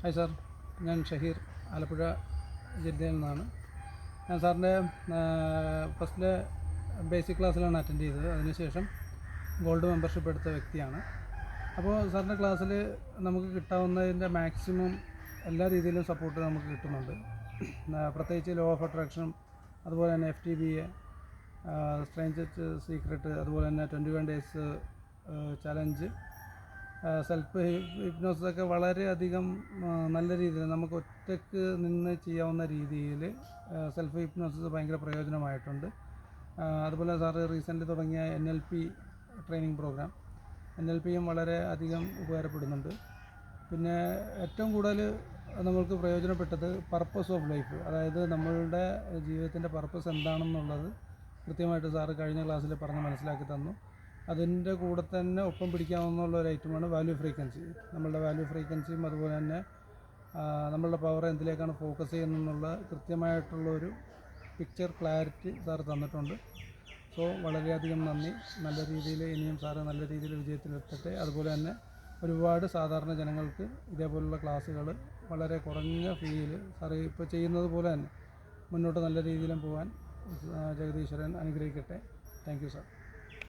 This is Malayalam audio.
ഹായ് സാർ, ഞാൻ ഷഹീർ, ആലപ്പുഴ ജില്ലയിൽ നിന്നാണ്. ഞാൻ സാറിൻ്റെ ഫസ്റ്റിലെ ബേസിക് ക്ലാസ്സിലാണ് അറ്റൻഡ് ചെയ്തത്. അതിനുശേഷം ഗോൾഡ് മെമ്പർഷിപ്പ് എടുത്ത വ്യക്തിയാണ്. അപ്പോൾ സാറിൻ്റെ ക്ലാസ്സിൽ നമുക്ക് കിട്ടാവുന്നതിൻ്റെ മാക്സിമം എല്ലാ രീതിയിലും സപ്പോർട്ട് നമുക്ക് കിട്ടുന്നുണ്ട്. പ്രത്യേകിച്ച് ലോ ഓഫ് അട്രാക്ഷനും അതുപോലെ തന്നെ FTBA, സ്ട്രേഞ്ചേഴ്സ് സീക്രട്ട്, അതുപോലെ തന്നെ 21 ഡേയ്സ് ചലഞ്ച്, സെൽഫ് ഹിപ്നോസിസൊക്കെ വളരെയധികം നല്ല രീതിയിൽ നമുക്ക് ഒറ്റയ്ക്ക് നിന്ന് ചെയ്യാവുന്ന രീതിയിൽ സെൽഫ് ഹിപ്നോസിസ് ഭയങ്കര പ്രയോജനമായിട്ടുണ്ട്. അതുപോലെ സാറ് റീസെൻ്റ് തുടങ്ങിയ NLP ട്രെയിനിങ് പ്രോഗ്രാം, NLPയും വളരെ അധികം ഉപകാരപ്പെടുന്നുണ്ട്. പിന്നെ ഏറ്റവും കൂടുതൽ നമ്മൾക്ക് പ്രയോജനപ്പെട്ടത് പർപ്പസ് ഓഫ് ലൈഫ്, അതായത് നമ്മളുടെ ജീവിതത്തിൻ്റെ പർപ്പസ് എന്താണെന്നുള്ളത് കൃത്യമായിട്ട് സാറ് കഴിഞ്ഞ ക്ലാസ്സിൽ പറഞ്ഞ് മനസ്സിലാക്കി തന്നു. അതിൻ്റെ കൂടെ തന്നെ ഒപ്പം പിടിക്കാവുന്ന ഒരു ഐറ്റമാണ് വാല്യൂ ഫ്രീക്വൻസി. നമ്മളുടെ വാല്യൂ ഫ്രീക്വൻസിയും അതുപോലെ തന്നെ നമ്മളുടെ പവർ എന്തിലേക്കാണ് ഫോക്കസ് ചെയ്യുന്നതെന്നുള്ള കൃത്യമായിട്ടുള്ളൊരു പിക്ചർ ക്ലാരിറ്റി സാറ് തന്നിട്ടുണ്ട്. സോ വളരെയധികം നന്ദി. നല്ല രീതിയിൽ ഇനിയും സാറ് നല്ല രീതിയിൽ വിജയത്തിലെത്തട്ടെ. അതുപോലെ തന്നെ ഒരുപാട് സാധാരണ ജനങ്ങൾക്ക് ഇതേപോലുള്ള ക്ലാസ്സുകൾ വളരെ കുറഞ്ഞ ഫീയിൽ സാറ് ഇപ്പോൾ ചെയ്യുന്നത് പോലെ തന്നെ മുന്നോട്ട് നല്ല രീതിയിലും പോകാൻ ജഗദീശ്വരൻ അനുഗ്രഹിക്കട്ടെ. Thank you sir.